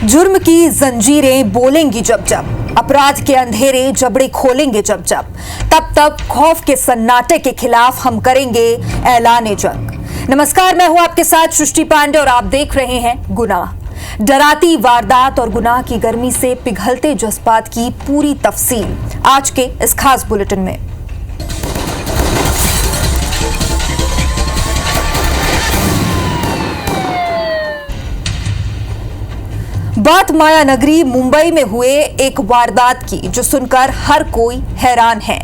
जुर्म की जंजीरें बोलेंगी जब जब, अपराध के अंधेरे जबड़े खोलेंगे जब जब, तब तब खौफ के सन्नाटे के खिलाफ हम करेंगे ऐलान जंग। नमस्कार, मैं हूं आपके साथ सृष्टि पांडे और आप देख रहे हैं गुनाह। डराती वारदात और गुनाह की गर्मी से पिघलते जज्बात की पूरी तफसील आज के इस खास बुलेटिन में। बात माया नगरी मुंबई में हुए एक वारदात की, जो सुनकर हर कोई हैरान है।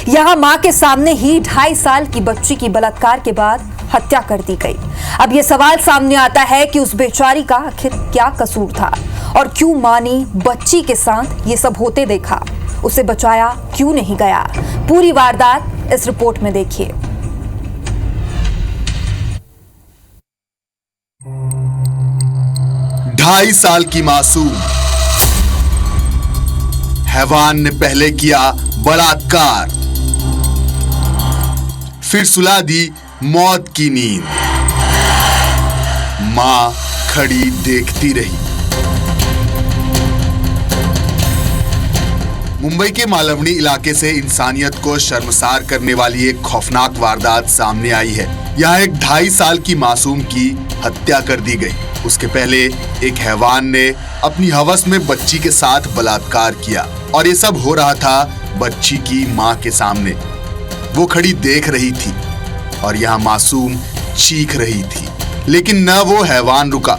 यहां मां के सामने ही 2.5 साल की बच्ची की बलात्कार के बाद हत्या कर दी गई। अब यह सवाल सामने आता है कि उस बेचारी का आखिर क्या कसूर था और क्यों मां ने बच्ची के साथ ये सब होते देखा, उसे बचाया क्यों नहीं गया। पूरी वारदात इस रिपोर्ट में देखिए। ढाई साल की मासूम, हैवान ने पहले किया बलात्कार, फिर सुला दी मौत की नींद। मां खड़ी देखती रही। मुंबई के मालवनी इलाके से इंसानियत को शर्मसार करने वाली एक खौफनाक वारदात सामने आई है। यहाँ एक 2.5 साल की मासूम की हत्या कर दी गई। उसके पहले एक हैवान ने अपनी हवस में बच्ची के साथ बलात्कार किया और ये सब हो रहा था बच्ची की मां के सामने। वो खड़ी देख रही थी और यहाँ मासूम चीख रही थी, लेकिन न वो हैवान रुका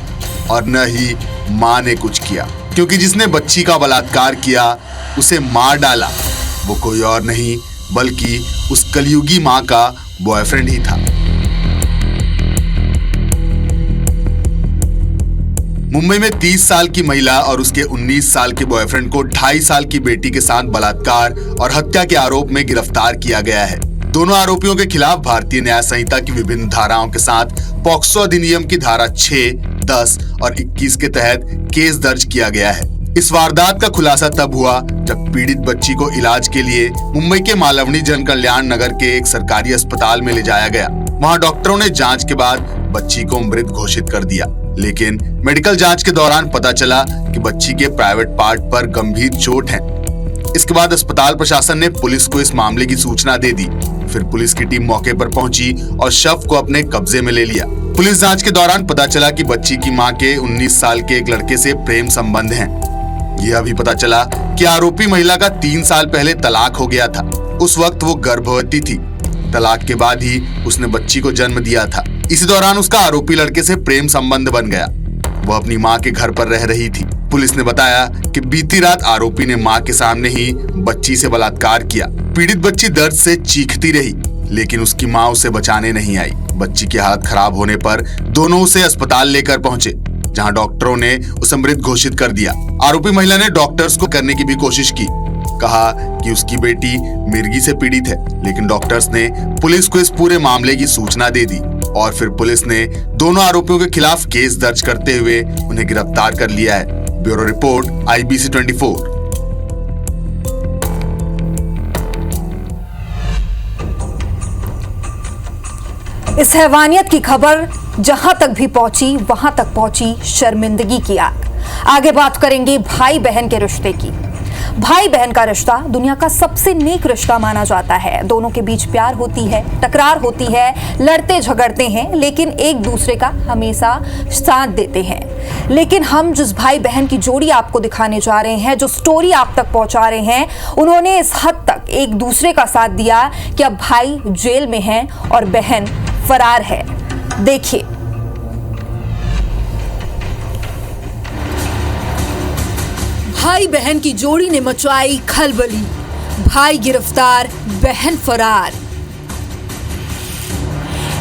और न ही मां ने कुछ किया, क्योंकि जिसने बच्ची का बलात्कार किया उसे मार डाला वो कोई और नहीं बल्कि उस कलयुगी मां का बॉयफ्रेंड ही था। मुंबई में 30 साल की महिला और उसके 19 साल के बॉयफ्रेंड को 2.5 साल की बेटी के साथ बलात्कार और हत्या के आरोप में गिरफ्तार किया गया है। दोनों आरोपियों के खिलाफ भारतीय न्याय संहिता की विभिन्न धाराओं के साथ पॉक्सो अधिनियम की धारा 6, 10 और 21 के तहत केस दर्ज किया गया है। इस वारदात का खुलासा तब हुआ जब पीड़ित बच्ची को इलाज के लिए मुंबई के मालवनी जन कल्याण नगर के एक सरकारी अस्पताल में ले जाया गया। वहां डॉक्टरों ने जांच के बाद बच्ची को मृत घोषित कर दिया, लेकिन मेडिकल जांच के दौरान पता चला कि बच्ची के प्राइवेट पार्ट पर गंभीर चोट है। इसके बाद अस्पताल प्रशासन ने पुलिस को इस मामले की सूचना दे दी। फिर पुलिस की टीम मौके पर पहुंची और शव को अपने कब्जे में ले लिया। पुलिस जांच के दौरान पता चला कि बच्ची की मां के 19 साल के एक लड़के से प्रेम संबंध हैं। यह भी पता चला कि आरोपी महिला का 3 साल पहले तलाक हो गया था। उस वक्त वो गर्भवती थी। तलाक के बाद ही उसने बच्ची को जन्म दिया था। इसी दौरान उसका आरोपी लड़के से प्रेम संबंध बन गया। वह अपनी मां के घर पर रह रही थी। पुलिस ने बताया कि बीती रात आरोपी ने मां के सामने ही बच्ची से बलात्कार किया। पीड़ित बच्ची दर्द से चीखती रही, लेकिन उसकी मां उसे बचाने नहीं आई। बच्ची की हालत खराब होने पर दोनों उसे अस्पताल लेकर पहुंचे, जहां डॉक्टरों ने उसे मृत घोषित कर दिया। आरोपी महिला ने डॉक्टर्स को करने की भी कोशिश की, कहा कि उसकी बेटी मिर्गी से पीड़ित है, लेकिन डॉक्टर्स ने पुलिस को इस पूरे मामले की सूचना दे दी और फिर पुलिस ने दोनों आरोपियों के खिलाफ केस दर्ज करते हुए उन्हें गिरफ्तार कर लिया है। Bureau report IBC 24। इस हैवानियत की खबर जहां तक भी पहुंची, वहां तक पहुंची शर्मिंदगी की आग। आगे बात करेंगे भाई बहन के रिश्ते की। भाई बहन का रिश्ता दुनिया का सबसे नेक रिश्ता माना जाता है। दोनों के बीच प्यार होती है, तकरार होती है, लड़ते झगड़ते हैं, लेकिन एक दूसरे का हमेशा साथ देते हैं। लेकिन हम जिस भाई बहन की जोड़ी आपको दिखाने जा रहे हैं, जो स्टोरी आप तक पहुंचा रहे हैं, उन्होंने इस हद तक एक दूसरे का साथ दिया कि अब भाई जेल में है और बहन फरार है। देखिए। भाई बहन की जोड़ी ने मचाई खलबली। भाई गिरफ्तार, बहन फरार।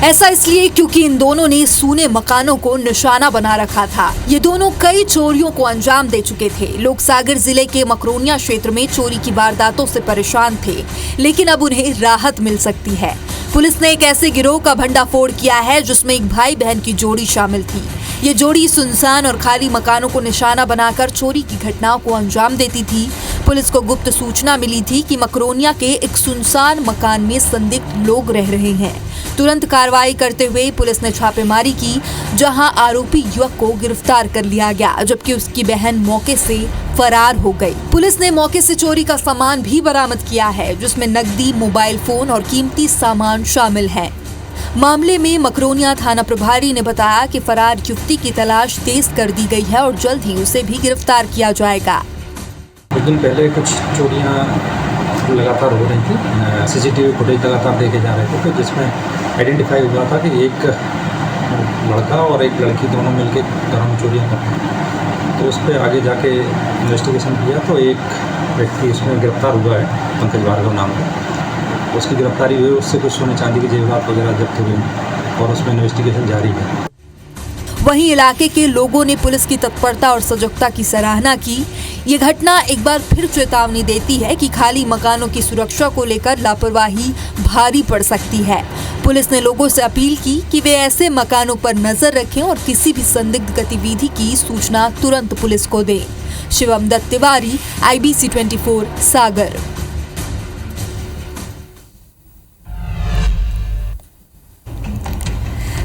ऐसा इसलिए क्योंकि इन दोनों ने सूने मकानों को निशाना बना रखा था। ये दोनों कई चोरियों को अंजाम दे चुके थे। लोग सागर जिले के मकरोनिया क्षेत्र में चोरी की वारदातों से परेशान थे, लेकिन अब उन्हें राहत मिल सकती है। पुलिस ने एक ऐसे गिरोह का भंडाफोड़ किया है जिसमें एक भाई बहन की जोड़ी शामिल थी। ये जोड़ी सुनसान और खाली मकानों को निशाना बनाकर चोरी की घटनाओं को अंजाम देती थी। पुलिस को गुप्त सूचना मिली थी कि मकरोनिया के एक सुनसान मकान में संदिग्ध लोग रह रहे हैं। तुरंत कार्रवाई करते हुए पुलिस ने छापेमारी की, जहां आरोपी युवक को गिरफ्तार कर लिया गया, जबकि उसकी बहन मौके से फरार हो गई। पुलिस ने मौके से चोरी का सामान भी बरामद किया है, जिसमें नकदी, मोबाइल फोन और कीमती सामान शामिल है। मामले में मकरोनिया थाना प्रभारी ने बताया कि फरार युवती की तलाश तेज कर दी गई है और जल्द ही उसे भी गिरफ्तार किया जाएगा। कुछ दिन पहले कुछ चोरियां लगातार हो रही थी, सीसीटीवी फुटेज लगातार देखे जा रहे थे, तो जिसमें आइडेंटिफाई हुआ था कि एक लड़का और एक लड़की दोनों मिलकर घरों में चोरियां करते हैं। तो उस पर आगे जाके इन्वेस्टिगेशन किया तो एक व्यक्ति इसमें गिरफ्तार हुआ है, पंकज भार्गव नाम का। उसकी गिरफ्तारी हुई, उससे कुछ सोने चांदी की जेवरात वगैरह जब्त हुई और उसमें इन्वेस्टिगेशन जारी है। वहीं इलाके के लोगों ने पुलिस की तत्परता और सजगता की सराहना की। ये घटना एक बार फिर चेतावनी देती है कि खाली मकानों की सुरक्षा को लेकर लापरवाही भारी पड़ सकती है। पुलिस ने लोगों से अपील की कि वे ऐसे मकानों पर नजर रखें और किसी भी संदिग्ध गतिविधि की सूचना तुरंत पुलिस को दें। शिवम दत्त तिवारी, IBC 24 सागर।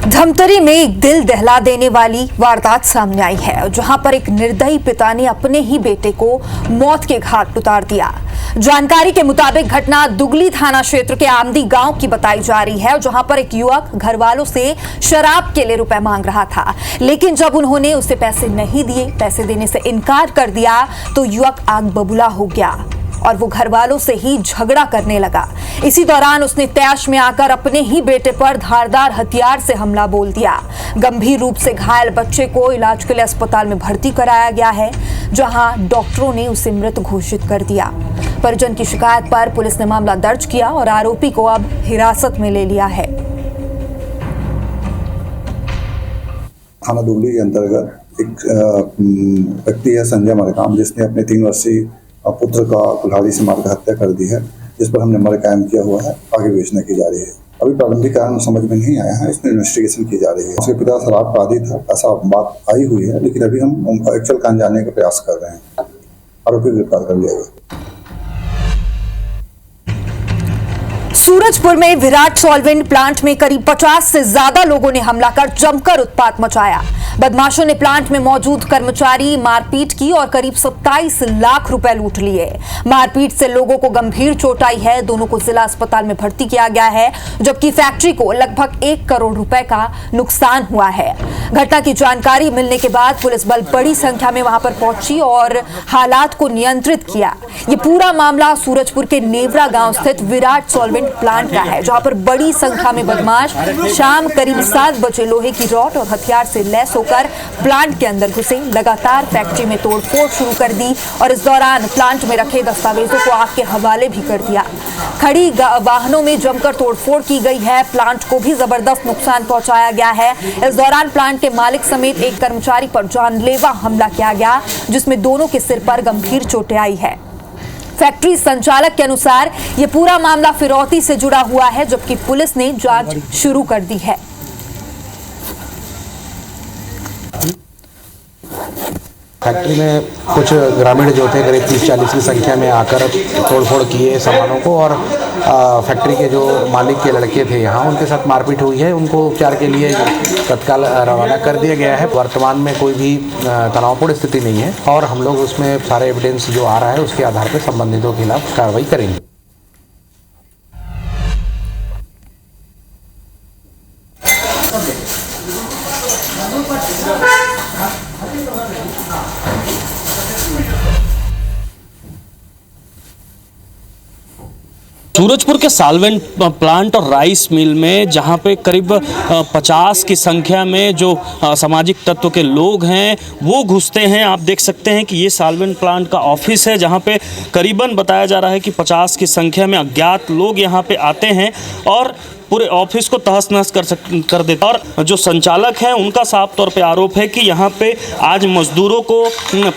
धमतरी में एक दिल दहला देने वाली वारदात सामने आई है, जहां पर एक निर्दयी पिता ने अपने ही बेटे को मौत के घाट उतार दिया। जानकारी के मुताबिक घटना दुगली थाना क्षेत्र के आमदी गांव की बताई जा रही है, जहां पर एक युवक घर वालों से शराब के लिए रुपए मांग रहा था, लेकिन जब उन्होंने उसे पैसे नहीं दिए, पैसे देने से इनकार कर दिया, तो युवक आग बबूला हो गया और वो घर वालों से ही झगड़ा करने लगा। इसी दौरान उसने तैश में आकर अपने ही बेटे पर धारदार हथियार से हमला बोल दिया। गंभीर रूप से घायल बच्चे को इलाज के लिए अस्पताल में भर्ती कराया गया है, जहां डॉक्टरों ने उसे मृत घोषित कर दिया। परिजन की शिकायत पर पुलिस ने मामला दर्ज किया और आरोपी को अब हिरासत में ले लिया है। थाना दुगली के अंतर्गत एक व्यक्ति है संजय मरकाम, जिसने अपने 3 वर्षीय पुत्र का कुल्हाड़ी से मारकर हत्या कर दी है, जिस पर हमने मर्डर कायम किया हुआ है। आगे विवेचना की जा रही है। अभी प्रारंभिक कारण समझ में नहीं आया है, इसमें इन्वेस्टिगेशन की जा रही है। उसके पिता शराब का आदी था, ऐसा बात आई हुई है, लेकिन अभी हम उनका एक्चुअल कारण जानने का प्रयास कर रहे हैं। आरोपी गिरफ्तार कर लिया गया। सूरजपुर में विराट सॉल्वेंट प्लांट में करीब 50 से ज्यादा लोगों ने हमला कर जमकर उत्पात मचाया। बदमाशों ने प्लांट में मौजूद कर्मचारी मारपीट की और करीब 27 लाख रुपए लूट लिए। मारपीट से लोगों को गंभीर चोट आई है। दोनों को जिला अस्पताल में भर्ती किया गया है, जबकि फैक्ट्री को लगभग 1 करोड़ रुपए का नुकसान हुआ है। घटना की जानकारी मिलने के बाद पुलिस बल बड़ी संख्या में वहां पर पहुंची और हालात को नियंत्रित किया। ये पूरा मामला सूरजपुर के नेवरा गांव स्थित विराट सॉल्वेंट प्लांट का है, जहां पर बड़ी संख्या में बदमाश शाम करीब 7 बजे लोहे की रॉड और हथियार से लैस होकर प्लांट के अंदर घुसे। लगातार फैक्ट्री में तोड़फोड़ शुरू कर दी और इस दौरान प्लांट में रखे दस्तावेजों को आग के हवाले भी कर दिया। खड़ी वाहनों में जमकर तोड़फोड़ की गई है। प्लांट को भी जबरदस्त नुकसान पहुंचाया गया है। इस दौरान प्लांट के मालिक समेत एक कर्मचारी पर जानलेवा हमला किया गया, जिसमें दोनों के सिर पर गंभीर चोटें आई है। फैक्ट्री संचालक के अनुसार यह पूरा मामला फिरौती से जुड़ा हुआ है, जबकि पुलिस ने जांच शुरू कर दी है। फैक्ट्री में कुछ ग्रामीण जो थे करीब 30-40 की संख्या में आकर तोड़फोड़ किए सामानों को, और फैक्ट्री के जो मालिक के लड़के थे यहाँ, उनके साथ मारपीट हुई है। उनको उपचार के लिए तत्काल रवाना कर दिया गया है। वर्तमान में कोई भी तनावपूर्ण स्थिति नहीं है और हम लोग उसमें सारे एविडेंस जो आ रहा है उसके आधार पर संबंधितों के खिलाफ कार्रवाई करेंगे। सूरजपुर के सॉल्वेंट प्लांट और राइस मिल में जहां पे करीब 50 की संख्या में जो सामाजिक तत्व के लोग हैं वो घुसते हैं। आप देख सकते हैं कि ये सॉल्वेंट प्लांट का ऑफिस है, जहां पे करीबन बताया जा रहा है कि 50 की संख्या में अज्ञात लोग यहां पे आते हैं और पूरे ऑफिस को तहस नहस कर देता। और जो संचालक है उनका साफ तौर पे आरोप है कि यहाँ पे आज मजदूरों को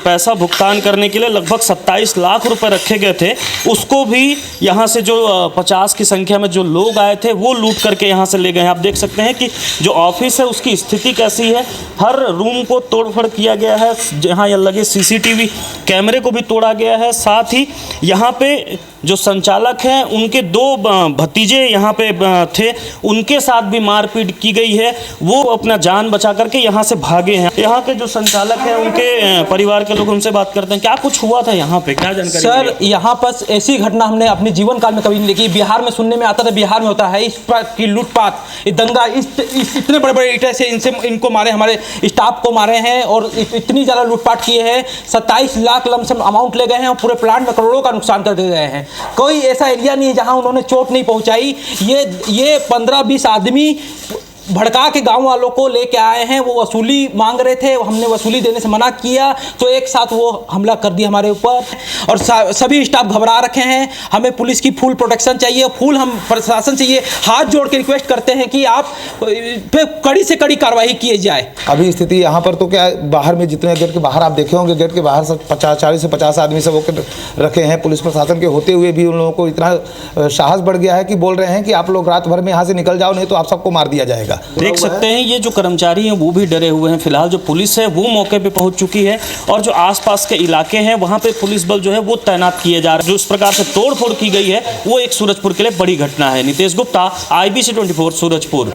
पैसा भुगतान करने के लिए लगभग 27 लाख रुपए रखे गए थे, उसको भी यहाँ से जो 50 की संख्या में जो लोग आए थे वो लूट करके यहाँ से ले गए हैं। आप देख सकते हैं कि जो ऑफिस है उसकी स्थिति कैसी है। हर रूम को तोड़फोड़ किया गया है, जहाँ यहाँ लगे सीसीटीवी कैमरे को भी तोड़ा गया है। साथ ही यहाँ पे जो संचालक हैं उनके 2 भतीजे यहाँ पे थे, उनके साथ भी मारपीट की गई है। वो अपना जान बचा करके यहाँ से भागे हैं। यहाँ के जो संचालक हैं उनके परिवार के लोग, उनसे बात करते हैं। क्या कुछ हुआ था यहाँ पे, क्या जानकारी? सर, यहाँ पर ऐसी घटना हमने अपने जीवन काल में कभी नहीं देखी। बिहार में सुनने में आता था, बिहार में होता है इस प्रकार की लूटपाट, ये दंगा, इतने बड़े बड़े ईंटें से इनको मारे, हमारे स्टाफ को मारे हैं और इतनी ज़्यादा लूटपाट किए हैं। 27 लाख लमसम अमाउंट ले गए हैं और पूरे प्लांट में करोड़ों का नुकसान कर दे गए हैं। कोई ऐसा एरिया नहीं है जहां उन्होंने चोट नहीं पहुंचाई। ये 15-20 आदमी भड़का के गांव वालों को लेके आए हैं। वो वसूली मांग रहे थे, हमने वसूली देने से मना किया तो एक साथ वो हमला कर दिया हमारे ऊपर। और सभी स्टाफ घबरा रखे हैं। हमें पुलिस की फुल प्रोटेक्शन चाहिए, फुल हम प्रशासन चाहिए, हाथ जोड़ के रिक्वेस्ट करते हैं कि आप पे कड़ी से कड़ी कार्रवाई की जाए। अभी स्थिति यहाँ पर तो क्या, बाहर में जितने गेट के बाहर आप देखे होंगे, गेट के बाहर 40 से 50 आदमी सब रखे हैं। पुलिस प्रशासन के होते हुए भी उन लोगों को इतना साहस बढ़ गया है कि बोल रहे हैं कि आप लोग रात भर में यहाँ से निकल जाओ, नहीं तो आप सबको मार दिया जाएगा। देख सकते हैं ये जो कर्मचारी हैं वो भी डरे हुए हैं। फिलहाल जो पुलिस है वो मौके पे पहुंच चुकी है और जो आसपास के इलाके हैं वहां पे पुलिस बल जो है वो तैनात किए जा रहे हैं। जो इस प्रकार से तोड़फोड़ की गई है वो एक सूरजपुर के लिए बड़ी घटना है। नितेश गुप्ता, IBC 24 सूरजपुर।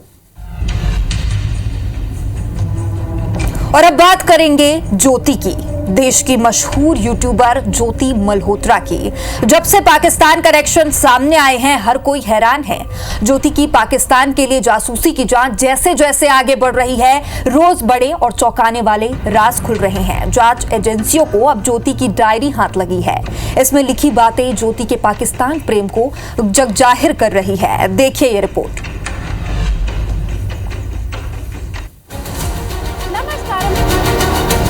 और अब बात करेंगे ज्योति की, देश की मशहूर यूट्यूबर ज्योति मल्होत्रा की। जब से पाकिस्तान कनेक्शन सामने आए हैं हर कोई हैरान है। ज्योति की पाकिस्तान के लिए जासूसी की जांच जैसे जैसे आगे बढ़ रही है, रोज बड़े और चौंकाने वाले राज खुल रहे हैं। जांच एजेंसियों को अब ज्योति की डायरी हाथ लगी है। इसमें लिखी बातें ज्योति के पाकिस्तान प्रेम को जगजाहिर कर रही है। देखिए ये report.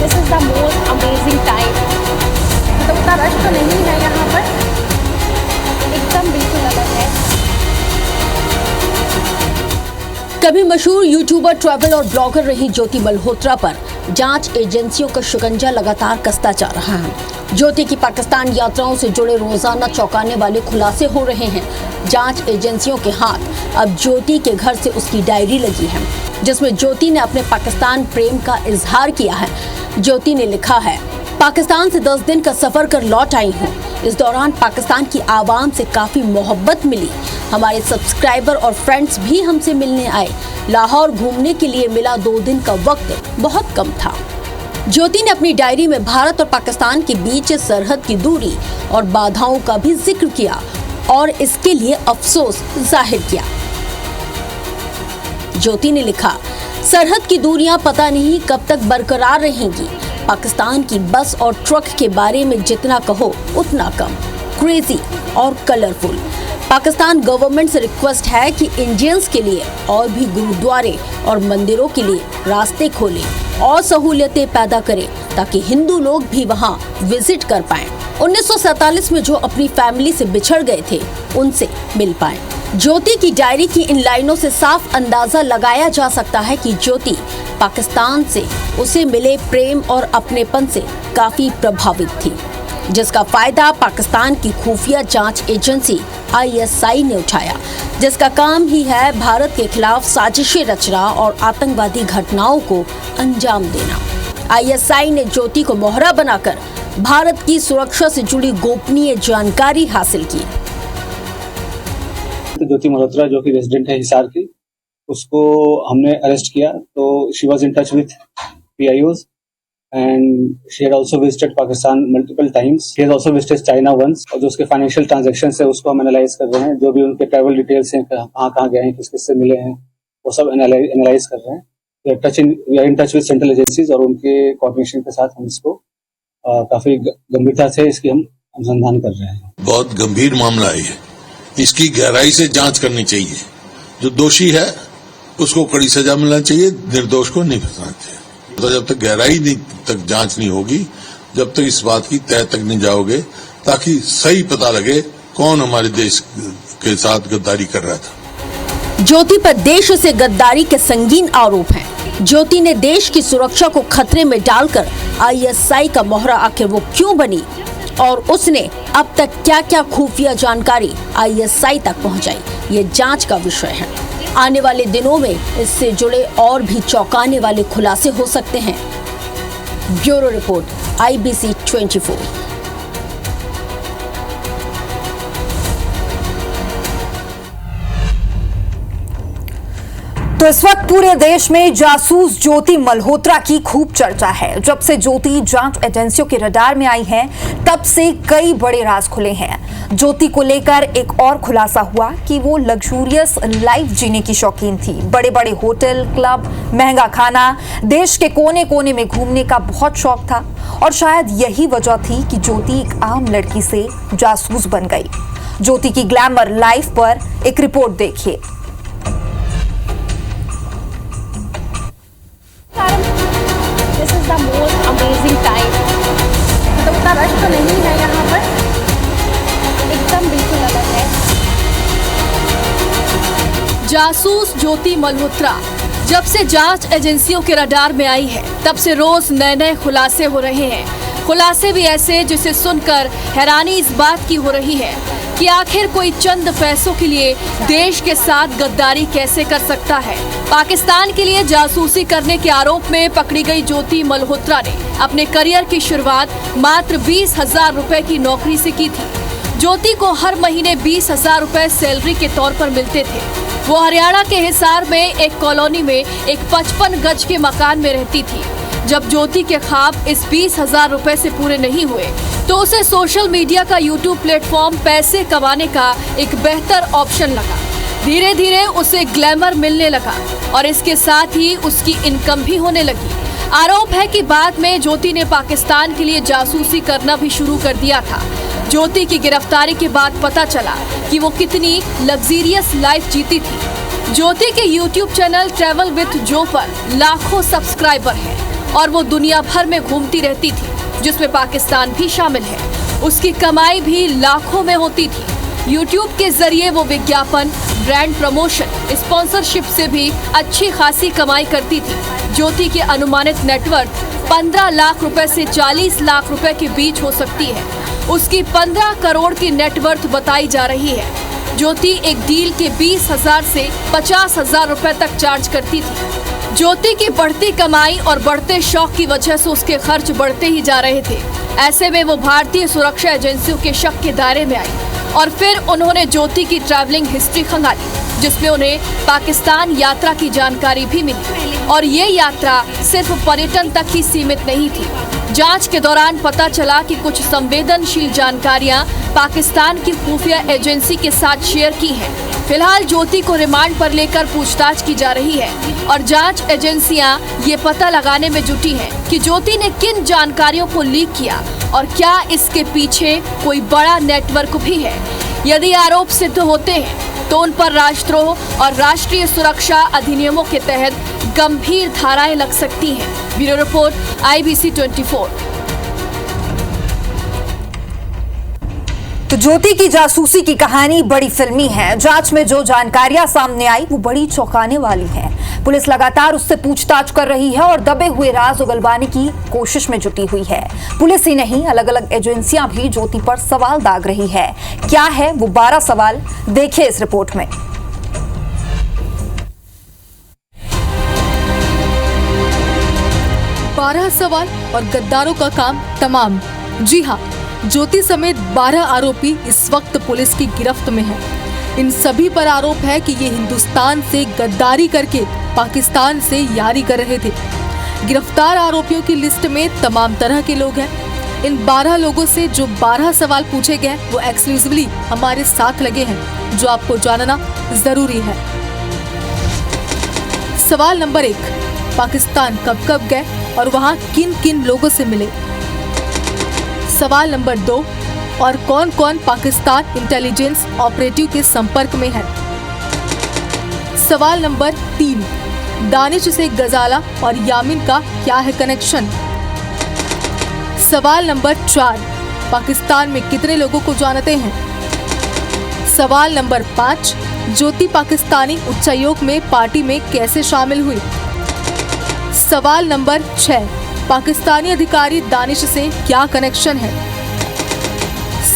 This is the most amazing time. मतलब उतना रश तो नहीं है यहाँ पर, एकदम बिल्कुल अलग है। कभी मशहूर यूट्यूबर, ट्रैवल और ब्लॉगर रही ज्योति मल्होत्रा पर जांच एजेंसियों का शिकंजा लगातार कसता जा रहा है। ज्योति की पाकिस्तान यात्राओं से जुड़े रोजाना चौंकाने वाले खुलासे हो रहे हैं। जांच एजेंसियों के हाथ अब ज्योति के घर से उसकी डायरी लगी है, जिसमें ज्योति ने अपने पाकिस्तान प्रेम का इजहार किया है। ज्योति ने लिखा है, पाकिस्तान से 10 दिन का सफर कर लौट आई हूँ। इस दौरान पाकिस्तान की आवाम से काफी मोहब्बत मिली। हमारे सब्सक्राइबर और फ्रेंड्स भी हमसे मिलने आए। लाहौर घूमने के लिए मिला 2 दिन का वक्त बहुत कम था। ज्योति ने अपनी डायरी में भारत और पाकिस्तान के बीच सरहद की दूरी और बाधाओं का भी जिक्र किया और इसके लिए अफसोस जाहिर किया। ज्योति ने लिखा, सरहद की दूरियां पता नहीं कब तक बरकरार रहेंगी। पाकिस्तान की बस और ट्रक के बारे में जितना कहो उतना कम, क्रेजी और कलरफुल। पाकिस्तान गवर्नमेंट से रिक्वेस्ट है कि इंडियंस के लिए और भी गुरुद्वारे और मंदिरों के लिए रास्ते खोले और सहूलियतें पैदा करें ताकि हिंदू लोग भी वहां विजिट कर पाएं। 1947 में जो अपनी फैमिली से बिछड़ गए थे उनसे मिल पाएं। ज्योति की डायरी की इन लाइनों से साफ अंदाजा लगाया जा सकता है कि ज्योति पाकिस्तान से उसे मिले प्रेम और अपनेपन से काफी प्रभावित थी, जिसका फायदा पाकिस्तान की खुफिया जांच एजेंसी ISI ने उठाया, जिसका काम ही है भारत के खिलाफ साजिशें रचना और आतंकवादी घटनाओं को अंजाम देना। ISI ने ज्योति को मोहरा बनाकर भारत की सुरक्षा से जुड़ी गोपनीय जानकारी हासिल की। ज्योति मल्होत्रा जो कि रेजिडेंट है हिसार की, उसको हमने अरेस्ट किया। तो she was in touch with PIOs and she had also visited Pakistan multiple times. She has also visited China once. और जो उसके फाइनेंशियल ट्रांजैक्शंस है उसको हम एनालाइज कर रहे हैं। जो भी उनके ट्रैवल डिटेल्स हैं, कहाँ गए हैं, किस किस से मिले हैं, वो सब एनालाइज कर रहे हैं। We are in touch with central agencies और उनके कोऑर्डिनेशन के साथ हम इसको काफी गंभीरता से इसकी हम अनुसंधान कर रहे हैं। बहुत गंभीर मामला है ये, इसकी गहराई से जांच करनी चाहिए। जो दोषी है उसको कड़ी सजा मिलना चाहिए, निर्दोष को नहीं फंसाना चाहिए। तो जब तक गहराई तक जांच नहीं होगी, जब तक इस बात की तह तक नहीं जाओगे, ताकि सही पता लगे कौन हमारे देश के साथ गद्दारी कर रहा था। ज्योति पर देश से गद्दारी के संगीन आरोप हैं। ज्योति ने देश की सुरक्षा को खतरे में डालकर आईएसआई का मोहरा आखिर वो क्यों बनी और उसने अब तक क्या क्या खुफिया जानकारी आईएसआई तक पहुंचाई, ये जांच का विषय है। आने वाले दिनों में इससे जुड़े और भी चौंकाने वाले खुलासे हो सकते हैं। Bureau report, IBC 24। तो इस वक्त पूरे देश में जासूस ज्योति मल्होत्रा की खूब चर्चा है। जब से ज्योति जांच एजेंसियों के रडार में आई है, तब से कई बड़े राज खुले हैं। ज्योति को लेकर एक और खुलासा हुआ कि वो लग्जूरियस लाइफ जीने की शौकीन थी। बड़े बड़े होटल, क्लब, महंगा खाना, देश के कोने कोने में घूमने का बहुत शौक था और शायद यही वजह थी कि ज्योति एक आम लड़की से जासूस बन गई। ज्योति की ग्लैमर लाइफ पर एक रिपोर्ट देखिए। This is the most amazing time. तो उतना रश तो नहीं है यहाँ पर, एकदम बिल्कुल अलग है। जासूस ज्योति मल्होत्रा जब से जांच एजेंसियों के रडार में आई है, तब से रोज नए नए खुलासे हो रहे हैं। खुलासे भी ऐसे जिसे सुनकर हैरानी इस बात की हो रही है कि आखिर कोई चंद पैसों के लिए देश के साथ गद्दारी कैसे कर सकता है। पाकिस्तान के लिए जासूसी करने के आरोप में पकड़ी गई ज्योति मल्होत्रा ने अपने करियर की शुरुआत मात्र 20,000 रुपए की नौकरी से की थी। ज्योति को हर महीने 20,000 रुपए सैलरी के तौर पर मिलते थे। वो हरियाणा के हिसार में एक कॉलोनी में एक 55 गज के मकान में रहती थी। जब ज्योति के ख्वाब इस 20,000 रुपए से पूरे नहीं हुए तो उसे सोशल मीडिया का यूट्यूब प्लेटफॉर्म पैसे कमाने का एक बेहतर ऑप्शन लगा। धीरे धीरे उसे ग्लैमर मिलने लगा और इसके साथ ही उसकी इनकम भी होने लगी। आरोप है कि बाद में ज्योति ने पाकिस्तान के लिए जासूसी करना भी शुरू कर दिया था। ज्योति की गिरफ्तारी के बाद पता चला कि वो कितनी लग्जरियस लाइफ जीती थी। ज्योति के यूट्यूब चैनल ट्रैवल विद जो पर लाखों सब्सक्राइबर हैं और वो दुनिया भर में घूमती रहती थी, जिसमें पाकिस्तान भी शामिल है। उसकी कमाई भी लाखों में होती थी। यूट्यूब के जरिए वो विज्ञापन, ब्रांड प्रमोशन, स्पॉन्सरशिप से भी अच्छी खासी कमाई करती थी। ज्योति की अनुमानित नेटवर्थ 15 लाख रुपए से 40 लाख रुपए के बीच हो सकती है। उसकी 15 करोड़ की नेटवर्थ बताई जा रही है। ज्योति एक डील के 20,000 से 50,000 रुपए तक चार्ज करती थी। ज्योति की बढ़ती कमाई और बढ़ते शौक की वजह से उसके खर्च बढ़ते ही जा रहे थे। ऐसे में वो भारतीय सुरक्षा एजेंसियों के शक के दायरे में आई और फिर उन्होंने ज्योति की ट्रैवलिंग हिस्ट्री खंगाली, जिसमें उन्हें पाकिस्तान यात्रा की जानकारी भी मिली। और ये यात्रा सिर्फ पर्यटन तक ही सीमित नहीं थी। जांच के दौरान पता चला कि कुछ संवेदनशील जानकारियां पाकिस्तान की खुफिया एजेंसी के साथ शेयर की हैं। फिलहाल ज्योति को रिमांड पर लेकर पूछताछ की जा रही है और जांच एजेंसियां ये पता लगाने में जुटी हैं कि ज्योति ने किन जानकारियों को लीक किया और क्या इसके पीछे कोई बड़ा नेटवर्क भी है। यदि आरोप सिद्ध होते हैं तो उन पर राष्ट्रद्रोह और राष्ट्रीय सुरक्षा अधिनियमों के तहत गंभीर धाराएं लग सकती हैं। Bureau report, IBC 24। तो ज्योति की जासूसी की कहानी बड़ी फिल्मी है। जांच में जो जानकारियां सामने आई वो बड़ी चौंकाने वाली है। पुलिस लगातार उससे पूछताछ कर रही है और दबे हुए राज उगलवाने की कोशिश में जुटी हुई है। पुलिस ही नहीं, अलग अलग एजेंसियां भी ज्योति पर सवाल दाग रही है। क्या है वो 12 सवाल, देखिए इस रिपोर्ट में। 12 सवाल और गद्दारों का काम तमाम। जी हाँ, ज्योति समेत 12 आरोपी इस वक्त पुलिस की गिरफ्त में हैं। इन सभी पर आरोप है कि ये हिंदुस्तान से गद्दारी करके पाकिस्तान से यारी कर रहे थे। गिरफ्तार आरोपियों की लिस्ट में तमाम तरह के लोग हैं। इन 12 लोगों से जो 12 सवाल पूछे गए वो एक्सक्लूसिवली हमारे साथ लगे हैं, जो आपको जानना जरूरी है। सवाल नंबर 1, पाकिस्तान कब कब गए और वहाँ किन किन लोगों से मिले। सवाल नंबर 2, और कौन कौन पाकिस्तान इंटेलिजेंस ऑपरेटिव के संपर्क में है। सवाल नंबर 3, दानिश से गजाला और यामिन का क्या है कनेक्शन। सवाल नंबर 4, पाकिस्तान में कितने लोगों को जानते हैं। सवाल नंबर 5, ज्योति पाकिस्तानी उच्चायोग में पार्टी में कैसे शामिल हुई? सवाल नंबर 6, पाकिस्तानी अधिकारी दानिश से क्या कनेक्शन है?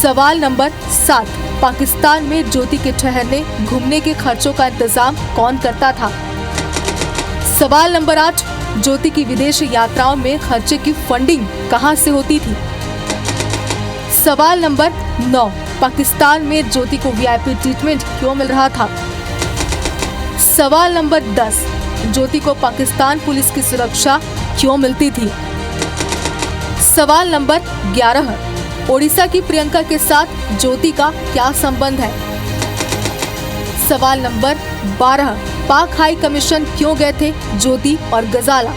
सवाल नंबर 7, पाकिस्तान में ज्योति के ठहरने घूमने के खर्चों का इंतजाम कौन करता था? सवाल नंबर 8, ज्योति की विदेश यात्राओं में खर्चे की फंडिंग कहां से होती थी? सवाल नंबर 9, पाकिस्तान में ज्योति को वीआईपी ट्रीटमेंट क्यों मिल रहा था? सवाल नंबर 10, ज्योति को पाकिस्तान पुलिस की सुरक्षा क्यों मिलती थी? सवाल नंबर 11, ओडिशा की प्रियंका के साथ ज्योति का क्या संबंध है? सवाल नंबर 12, पाक हाई कमीशन क्यों गए थे ज्योति और गजाला?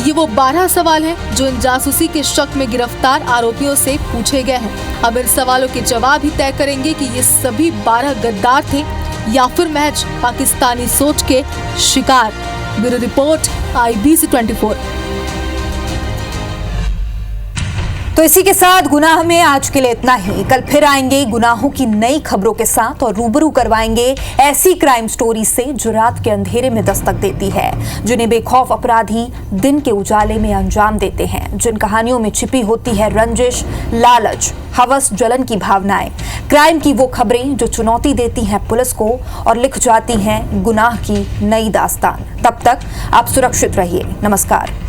ये वो 12 सवाल हैं जो इन जासूसी के शक में गिरफ्तार आरोपियों से पूछे गए हैं। अब इन सवालों के जवाब ही तय करेंगे कि ये सभी 12 गद्दार थे या फिर महज पाकिस्तानी सोच के शिकार। Bureau report, IBC 24। तो इसी के साथ गुनाह में आज के लिए इतना ही। कल फिर आएंगे गुनाहों की नई खबरों के साथ और रूबरू करवाएंगे ऐसी क्राइम स्टोरी से जो रात के अंधेरे में दस्तक देती है, जिन्हें बेखौफ अपराधी दिन के उजाले में अंजाम देते हैं, जिन कहानियों में छिपी होती है रंजिश, लालच, हवस, जलन की भावनाएं। क्राइम की वो खबरें जो चुनौती देती हैं पुलिस को और लिख जाती हैं गुनाह की नई दास्तान। तब तक आप सुरक्षित रहिए। नमस्कार।